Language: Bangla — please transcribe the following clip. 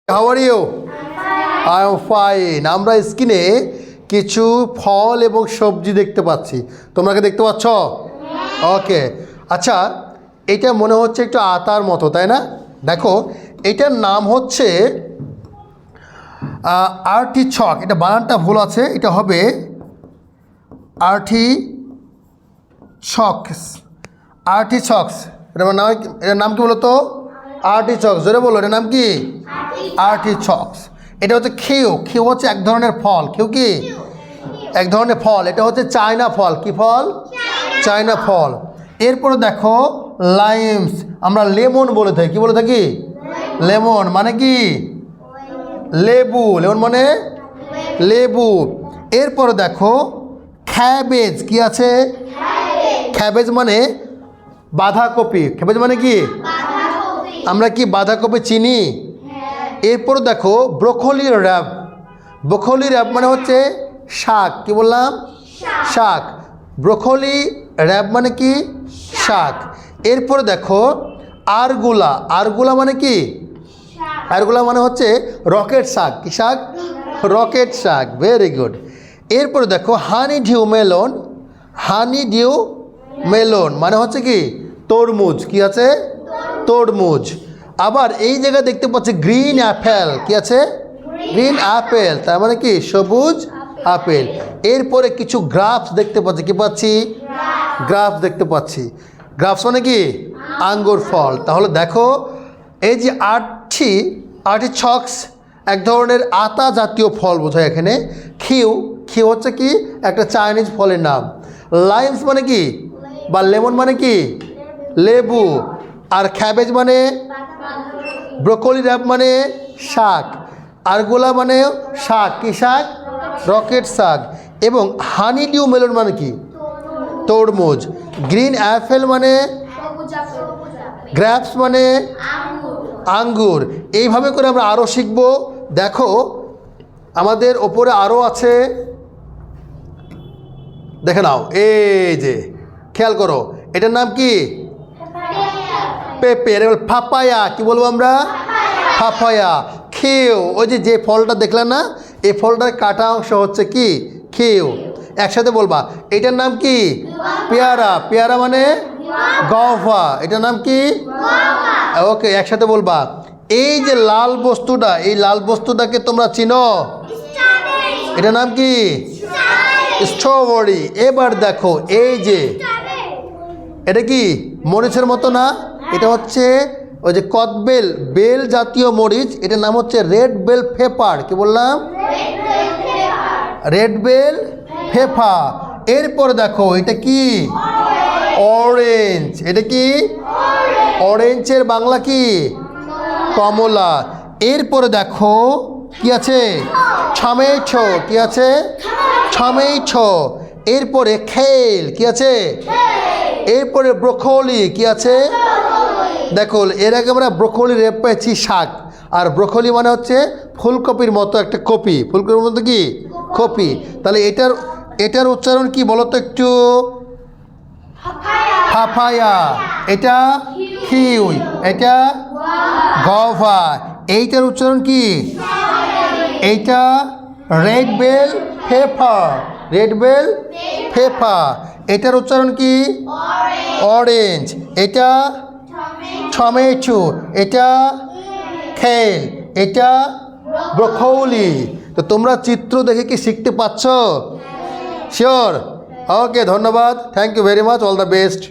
How are you? I am fine. আমরা স্ক্রিনে কিছু ফল এবং সবজি দেখতে পাচ্ছি। তোমরা কি দেখতে পাচ্ছ? ওকে। আচ্ছা, এটা মনে হচ্ছে একটু আতার মতো, তাই না? দেখো, এটার নাম হচ্ছে আর্টিচক। এটা বানানটা ভুল আছে, এটা হবে আর্টিচক্স। আর্টিচক্স। এটার নাম কি বলো তো? আর্টিচক্স। জোরে বলো, এটার নাম কি? আর্টিচক্স। এটা হচ্ছে খেউ। খেউ হচ্ছে এক ধরনের ফল। খেউ কি? এক ধরনের ফল। এটা হচ্ছে চায়না ফল। কি ফল? চায়না ফল। এরপরে দেখো লাইমস। আমরা লেমন বলে থাকি। কি বলে থাকি? লেমন মানে কি? লেবু। লেমন মানে লেবু। এরপরে দেখো ক্যাবেজ। কি আছে? ক্যাবেজ মানে বাঁধাকপি। ক্যাবেজ মানে কি? আমরা কি বাঁধাকপি চিনি? এরপর দেখো ব্রোকলি র্যাপ। ব্রোকলি র্যাপ মানে হচ্ছে শাক। কি বললাম? শাক। ব্রোকলি র্যাপ মানে কি? শাক। এরপরে দেখো আরগুলা। আরগুলা মানে কি? আরগুলা মানে হচ্ছে রকেট শাক। কি শাক? রকেট শাক। Very good. এরপরে দেখো honeydew melon. Honeydew melon মানে হচ্ছে কি? তরমুজ। কি আছে? তরমুজ। আবার এই জায়গায় দেখতে পাচ্ছি গ্রিন অ্যাপেল। কি আছে? গ্রিন আপেল, তার মানে কি? সবুজ আপেল। এরপরে কিছু গ্রাফস দেখতে পাচ্ছি। কি পাচ্ছি? গ্রাফস দেখতে পাচ্ছি। গ্রাফস মানে কি? আঙ্গুর ফল। তাহলে দেখো এই যে আর্টিচক্স এক ধরনের আতা জাতীয় ফল বোঝায় এখানে। খিউ। খিউ হচ্ছে কি? একটা চাইনিজ ফলের নাম। লাইমস মানে কি? বা লেমন মানে কি? লেবু। আর ক্যাবেজ মানে? ব্রোকলি র্যাপ মানে শাক। আরগোলা মানে শাক। কি শাক? রকেট শাক। এবং হানি ডিউ মেলন মানে কি? তরমুজ। গ্রিন অ্যাপেল মানে? গ্রাপস মানে আঙ্গুর। এইভাবে করে আমরা আরও শিখব। দেখো আমাদের ওপরে আরও আছে, দেখে নাও। এই যে খেয়াল করো, এটার নাম কি? পেঁপে। পাপায়া। কি বলবো আমরা? পাপায়া। খেউ। ওই যে ফলটা দেখলেন না, এই ফলটার কাটা অংশ হচ্ছে কি? খেউ। একসাথে বলবা, এটার নাম কি? পেয়ারা। পেয়ারা মানে গভা। এটার নাম কি? ওকে, একসাথে বলবা। এই যে লাল বস্তুটা, এই লাল বস্তুটাকে তোমরা চিনো? এটার নাম কি? স্ট্রবেরি। এবার দেখো এই যে এটা কি মরিচের মতো না? এটা হচ্ছে ওই যে কদবেল, বেল জাতীয় মরিচ। এটার নাম হচ্ছে রেড বেল পেপার। কি বললাম? Red bell pepper. এরপরে দেখো এটা কি? অরেঞ্জ। এটা কি? অরেঞ্জের বাংলা কি? কমলা। এরপরে দেখো কি আছে? টমেটো। কি আছে? টমেটো। এরপরে খেল। কি আছে? এরপরে ব্রোকলি। কি আছে? দেখো এর আগে আমরা ব্রোকলি রেপ পেয়েছি শাক। আর ব্রোকলি মানে হচ্ছে ফুলকপির মতো একটা কপি। ফুলকপির মতো কি? কপি। তাহলে এটার উচ্চারণ কি বলো তো একটু? পাপায়া। এটা কিউই। এটা গভা। এইটার উচ্চারণ কি? এইটা red bell pepper. Red bell pepper. এটার উচ্চারণ কি? অরেঞ্জ। এটা টমেটো। এটা খেল। এটা ব্রোকলি। তো তোমরা চিত্র দেখে কি শিখতে পাচ্ছ? শিওর? ওকে, ধন্যবাদ। Thank you very much. All the best.